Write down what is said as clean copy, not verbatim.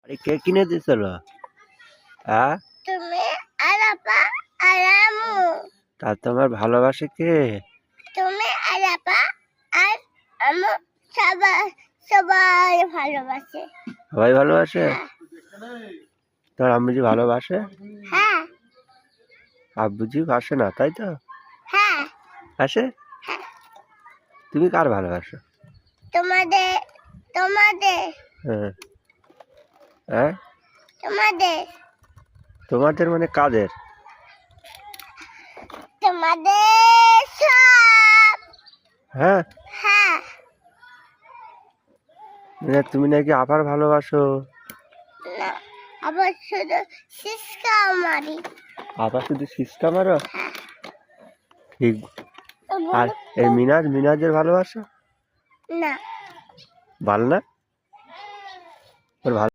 আরে কে কিনে দিছিল? হ্যাঁ, তুমি আর আপা আর আম্মু। তা তোমার ভালোবাসে কে? তুমি আর আপা আর আম্মু সবাই সবাই ভালোবাসে। সবাই ভালোবাসে? হ্যাঁ তোর আম্মুজি ভালোবাসে? হ্যাঁ আব্বুজি বাসে না, তাই তো? হ্যাঁ বাসে? হ্যাঁ। তুমি কার ভালোবাসো? তোমাদের তোমাদের হ্যাঁ হ্যাঁ, তোমাদের তোমাদের মানে কাদের? তোমাদের সব। হ্যাঁ, হ্যাঁ মানে তুমি নাকি আবার ভালোবাসো? না, আবার শুধু সিসকা মারি। আবার শুধু সিস্কা মারো? ঠিক। আর এই মিনাজের ভালোবাসো? না ভালো না? ওর ভালো